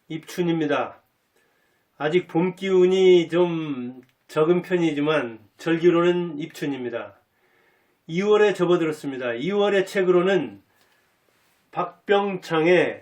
입춘입니다. 아직 봄 기운이 좀 적은 편이지만 절기로는 입춘입니다. 2월에 접어들었습니다. 2월의 책으로는 박병창의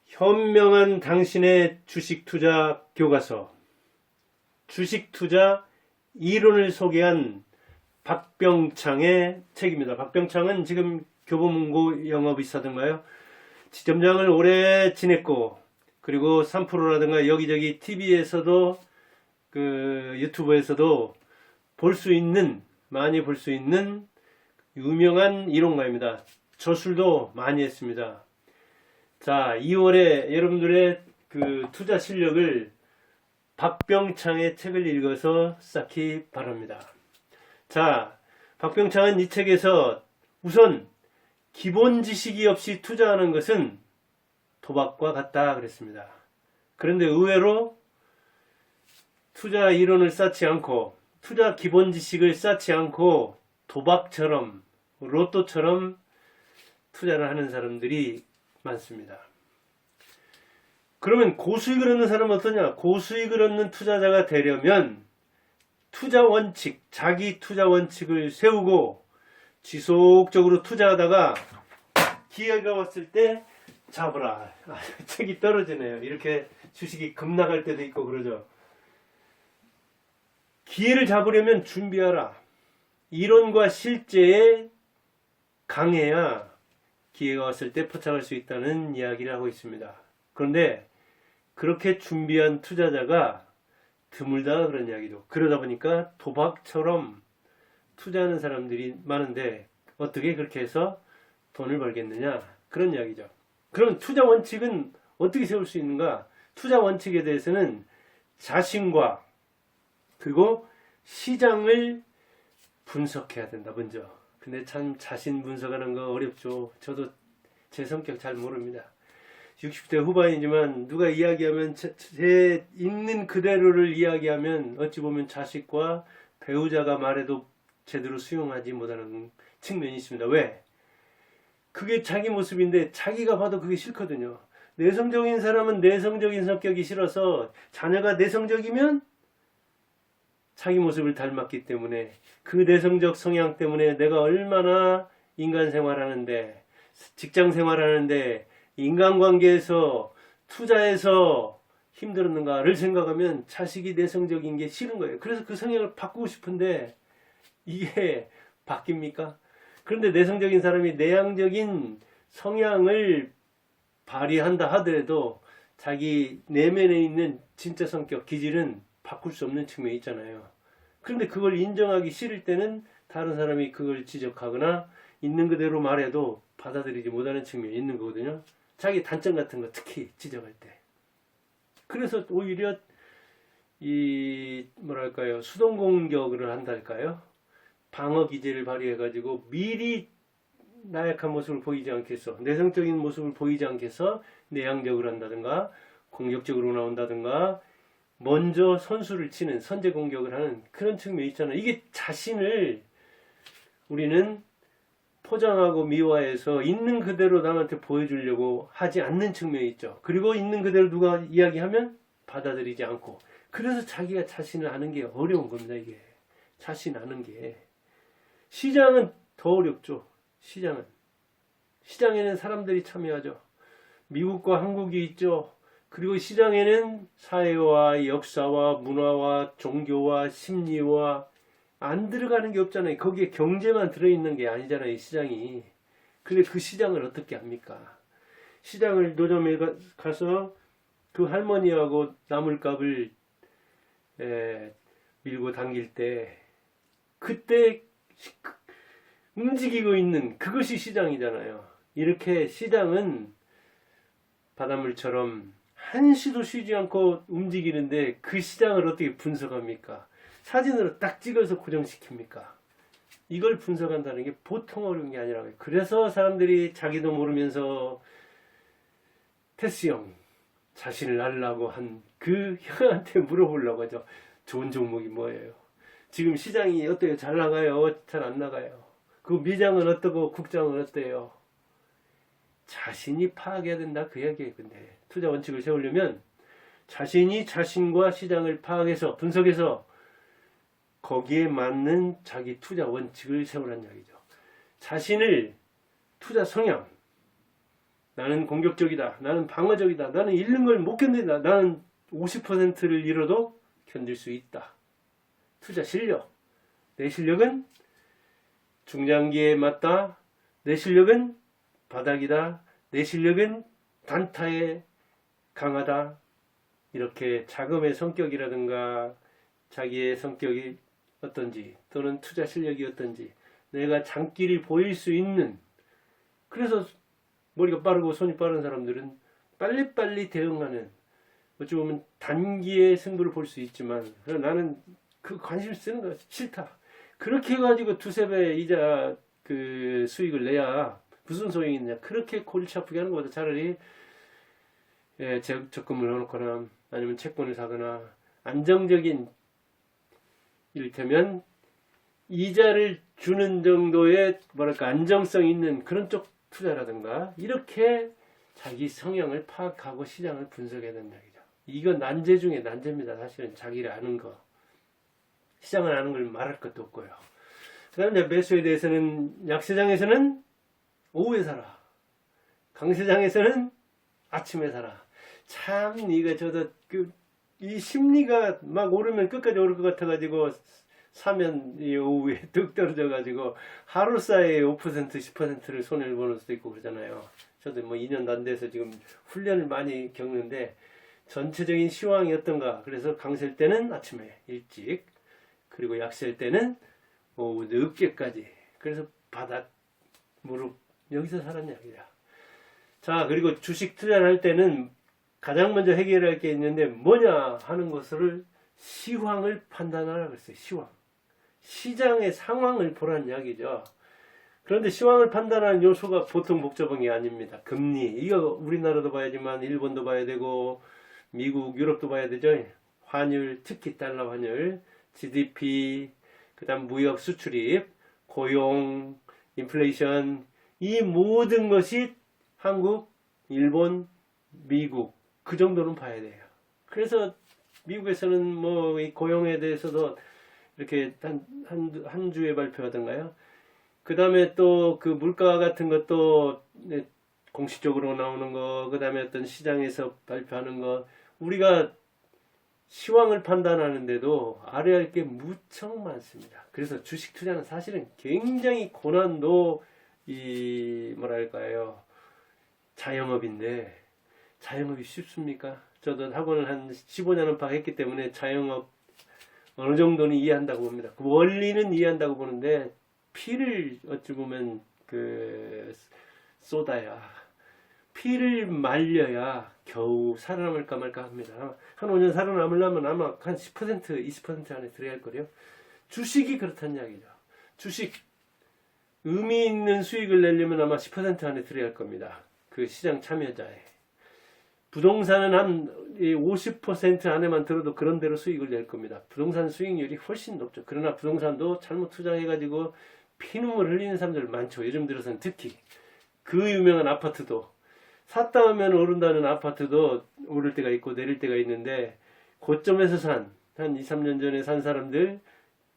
현명한 당신의 주식투자 교과서, 주식투자 이론을 소개한 박병창의 책입니다. 박병창은 지금 교보문고 영업이사든가요, 지점장을 오래 지냈고, 그리고 3프로라든가 여기저기 TV에서도 유튜브에서도 많이 볼 수 있는 유명한 이론가입니다. 저술도 많이 했습니다. 자, 2월에 여러분들의 투자 실력을 박병창의 책을 읽어서 쌓기 바랍니다. 자, 박병창은 이 책에서 우선 기본 지식이 없이 투자하는 것은 도박과 같다 그랬습니다. 그런데 의외로 투자 이론을 쌓지 않고, 투자 기본 지식을 쌓지 않고 도박처럼, 로또처럼 투자를 하는 사람들이 많습니다. 그러면 고수익을 얻는 사람은 어떠냐? 고수익을 얻는 투자자가 되려면 투자 원칙, 자기 투자 원칙을 세우고 지속적으로 투자하다가 기회가 왔을 때 잡으라. 책이 떨어지네요. 이렇게 주식이 급락할 때도 있고 그러죠. 기회를 잡으려면 준비하라. 이론과 실제에 강해야 기회가 왔을 때 포착할 수 있다는 이야기를 하고 있습니다. 그런데 그렇게 준비한 투자자가 드물다 그런 이야기도. 그러다 보니까 도박처럼 투자하는 사람들이 많은데 어떻게 그렇게 해서 돈을 벌겠느냐 그런 이야기죠. 그럼 투자 원칙은 어떻게 세울 수 있는가? 투자 원칙에 대해서는 자신과 그리고 시장을 분석해야 된다 먼저. 근데 참 자신 분석하는 거 어렵죠. 저도 제 성격 잘 모릅니다. 60대 후반이지만 누가 이야기하면 제 있는 그대로를 이야기하면 어찌 보면 자식과 배우자가 말해도 제대로 수용하지 못하는 측면이 있습니다. 왜? 그게 자기 모습인데 자기가 봐도 그게 싫거든요. 내성적인 사람은 내성적인 성격이 싫어서 자녀가 내성적이면 자기 모습을 닮았기 때문에 그 내성적 성향 때문에 내가 얼마나 인간 생활하는데, 직장 생활하는데, 인간관계에서 투자해서 힘들었는가를 생각하면 자식이 내성적인 게 싫은 거예요. 그래서 그 성향을 바꾸고 싶은데 이게 바뀝니까? 그런데 내성적인 사람이 내향적인 성향을 발휘한다 하더라도 자기 내면에 있는 진짜 성격, 기질은 바꿀 수 없는 측면이 있잖아요. 그런데 그걸 인정하기 싫을 때는 다른 사람이 그걸 지적하거나 있는 그대로 말해도 받아들이지 못하는 측면이 있는 거거든요. 자기 단점 같은 거 특히 지적할 때. 그래서 오히려 수동 공격을 한달까요? 방어 기제를 발휘해가지고 미리 나약한 모습을 보이지 않게 해서, 내성적인 모습을 보이지 않게 해서 내향적으로 한다든가 공격적으로 나온다든가 먼저 선수를 치는, 선제 공격을 하는 그런 측면이 있잖아요. 이게 자신을 우리는 포장하고 미화해서 있는 그대로 남한테 보여주려고 하지 않는 측면이 있죠. 그리고 있는 그대로 누가 이야기하면 받아들이지 않고, 그래서 자기가 자신을 아는 게 어려운 겁니다. 이게 자신 아는 게. 시장은 더 어렵죠. 시장에는 사람들이 참여하죠. 미국과 한국이 있죠. 그리고 시장에는 사회와 역사와 문화와 종교와 심리와 안 들어가는 게 없잖아요. 거기에 경제만 들어있는 게 아니잖아요, 시장이. 근데 그 시장을 어떻게 합니까? 시장을 노점에 가서 그 할머니하고 나물값을 밀고 당길 때 그때 움직이고 있는 그것이 시장이잖아요. 이렇게 시장은 바닷물처럼 한시도 쉬지 않고 움직이는데 그 시장을 어떻게 분석합니까? 사진으로 딱 찍어서 고정시킵니까? 이걸 분석한다는 게 보통 어려운 게 아니라고요. 그래서 사람들이 자기도 모르면서 테스형 자신을 알라고 한 그 형한테 물어보려고 하죠. 좋은 종목이 뭐예요? 지금 시장이 어때요? 잘 나가요? 잘 안 나가요? 그 미장은 어떠고 국장은 어때요? 자신이 파악해야 된다 그 이야기예요. 근데 투자 원칙을 세우려면 자신이 자신과 시장을 파악해서 분석해서 거기에 맞는 자기 투자 원칙을 세우라는 이야기죠. 자신을 투자 성향, 나는 공격적이다, 나는 방어적이다, 나는 잃는 걸 못 견딘다, 나는 50%를 잃어도 견딜 수 있다. 투자 실력, 내 실력은 중장기에 맞다, 내 실력은 바닥이다, 내 실력은 단타에 강하다. 이렇게 자금의 성격이라든가 자기의 성격이 어떤지 또는 투자 실력이 어떤지 내가 장기를 보일 수 있는, 그래서 머리가 빠르고 손이 빠른 사람들은 빨리빨리 대응하는, 어찌 보면 단기의 승부를 볼 수 있지만 나는 그 관심 쓰는 거 싫다. 그렇게 해가지고 두세 배 이자 그 수익을 내야 무슨 소용이 있냐. 그렇게 골치 아프게 하는 것보다 차라리 적금을 넣어놓거나 아니면 채권을 사거나 안정적인, 이를테면 이자를 주는 정도의 뭐랄까 안정성 있는 그런 쪽 투자라든가 이렇게 자기 성향을 파악하고 시장을 분석해야 된다. 이건 난제 중에 난제입니다. 사실은 자기를 아는 거. 시장을 아는 걸 말할 것도 없고요. 그 다음에 매수에 대해서는 약시장에서는 오후에 사라. 강시장에서는 아침에 사라. 참 이거 저도 이 심리가 막 오르면 끝까지 오를 것 같아가지고 사면 이 오후에 뚝 떨어져가지고 하루 사이에 5% 10%를 손해를 보는 수도 있고 그러잖아요. 저도 뭐 2년도 안 돼서 지금 훈련을 많이 겪는데 전체적인 시황이 어떤가. 그래서 강세일 때는 아침에 일찍, 그리고 약세일 때는 오후 늦게까지. 그래서 바닥, 무릎 여기서 살았냐 이야. 자, 그리고 주식 투자를 할 때는 가장 먼저 해결할 게 있는데 뭐냐 하는 것을 시황을 판단하라 그랬어요. 시황. 시장의 상황을 보라는 이야기죠. 그런데 시황을 판단하는 요소가 보통 복잡한 게 아닙니다. 금리, 이거 우리나라도 봐야지만 일본도 봐야 되고 미국, 유럽도 봐야 되죠. 환율, 특히 달러 환율, GDP, 그 다음 무역 수출입, 고용, 인플레이션, 이 모든 것이 한국, 일본, 미국 그 정도는 봐야 돼요. 그래서 미국에서는 뭐 이 고용에 대해서도 이렇게 한 주에 발표하던가요. 그 다음에 또 그 물가 같은 것도 공식적으로 나오는 거, 그 다음에 어떤 시장에서 발표하는 거, 우리가 시황을 판단하는데도 알아야 할 게 무척 많습니다. 그래서 주식 투자는 사실은 굉장히 고난도 뭐랄까요, 자영업인데 자영업이 쉽습니까? 저도 학원을 한 15년 안팎 했기 때문에 자영업 어느 정도는 이해한다고 봅니다. 그 원리는 이해한다고 보는데 피를 어찌 보면 쏟아야, 피를 말려야 겨우 살아남을까 말까 합니다. 한 5년 살아남으려면 아마 한 10%, 20% 안에 들어야 할 거래요. 주식이 그렇다는 이야기죠. 주식 의미 있는 수익을 내려면 아마 10% 안에 들어야 할 겁니다. 그 시장 참여자에. 부동산은 한 50% 안에만 들어도 그런 대로 수익을 낼 겁니다. 부동산 수익률이 훨씬 높죠. 그러나 부동산도 잘못 투자해가지고 피눈물 흘리는 사람들 많죠. 요즘 들어서는 특히. 그 유명한 아파트도, 샀다 하면 오른다는 아파트도 오를 때가 있고 내릴 때가 있는데, 고점에서 한 2, 3년 전에 산 사람들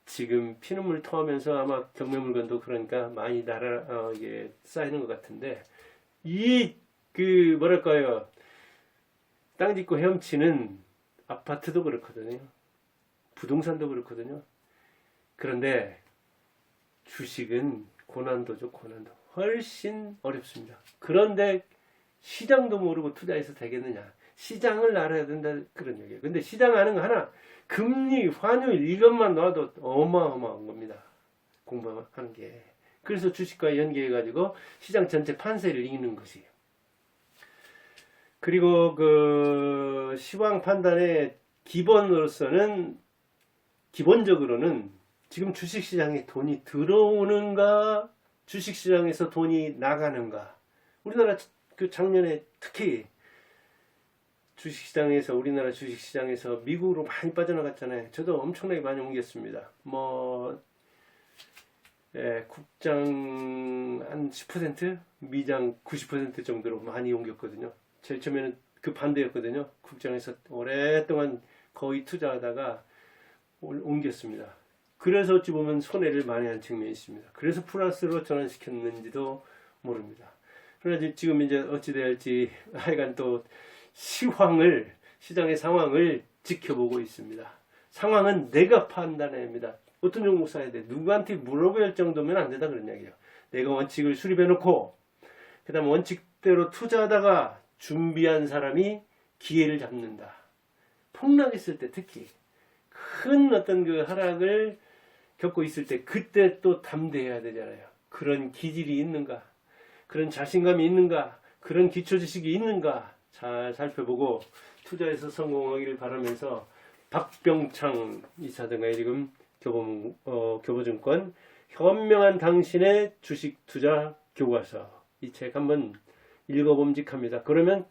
지금 피눈물 토하면서 아마 경매 물건도 그러니까 많이 이게 쌓이는 것 같은데, 뭐랄까요, 땅 짓고 헤엄치는 아파트도 그렇거든요. 부동산도 그렇거든요. 그런데 주식은 고난도죠, 고난도. 훨씬 어렵습니다. 그런데 시장도 모르고 투자해서 되겠느냐. 시장을 알아야 된다, 그런 얘기예요. 근데 시장 아는 거 하나, 금리, 환율 이것만 놔도 어마어마한 겁니다. 공부하는 게. 그래서 주식과 연계해가지고 시장 전체 판세를 읽는 것이에요. 그리고 그 시황 판단의 기본적으로는 지금 주식시장에 돈이 들어오는가, 주식시장에서 돈이 나가는가. 우리나라 그 작년에 특히 우리나라 주식시장에서 미국으로 많이 빠져나갔잖아요. 저도 엄청나게 많이 옮겼습니다. 뭐 국장 한 10%, 미장 90% 정도로 많이 옮겼거든요. 제일 처음에는 그 반대였거든요. 국장에서 오랫동안 거의 투자하다가 옮겼습니다. 그래서 어찌 보면 손해를 많이 한 측면이 있습니다. 그래서 플러스로 전환시켰는지도 모릅니다. 그러나 지금 이제 어찌 될지 하여간 또 시장의 상황을 지켜보고 있습니다. 상황은 내가 판단해야 합니다. 어떤 종목 사야 돼? 누구한테 물어볼 정도면 안 된다 그런 이야기예요. 내가 원칙을 수립해 놓고 그 다음 원칙대로 투자하다가 준비한 사람이 기회를 잡는다. 폭락했을 때 특히 큰 어떤 그 하락을 겪고 있을 때 그때 또 담대해야 되잖아요. 그런 기질이 있는가? 그런 자신감이 있는가? 그런 기초 지식이 있는가? 잘 살펴보고 투자에서 성공하기를 바라면서 박병창 이사 등의 지금 교보증권 현명한 당신의 주식 투자 교과서 이 책 한번 읽어봄직합니다. 그러면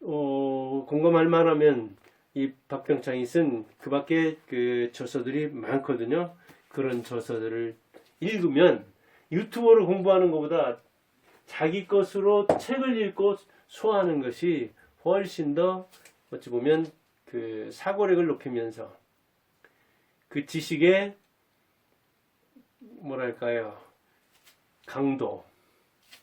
공감할 만하면 이 박병창이 쓴 그 밖에 그 저서들이 많거든요. 그런 저서들을 읽으면 유튜버로 공부하는 것보다 자기 것으로 책을 읽고 소화하는 것이 훨씬 더 어찌 보면 그 사고력을 높이면서 그 지식의 뭐랄까요 강도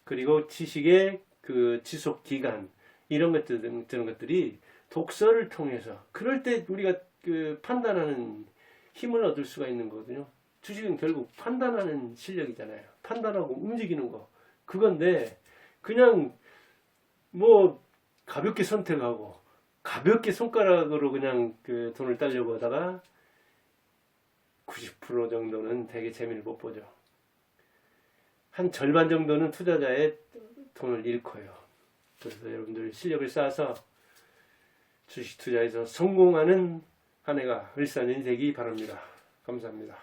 그리고 지식의 그 지속 기간 이런 것들이 독서를 통해서 그럴 때 우리가 그 판단하는 힘을 얻을 수가 있는 거거든요. 주식은 결국 판단하는 실력이잖아요. 판단하고 움직이는 거 그건데 그냥 뭐 가볍게 선택하고 가볍게 손가락으로 그냥 그 돈을 따려고 하다가 90% 정도는 되게 재미를 못 보죠. 한 절반 정도는 투자자의 돈을 잃고요. 그래서 여러분들 실력을 쌓아서 주식 투자에서 성공하는 한 해가 을사년이 되기 바랍니다. 감사합니다.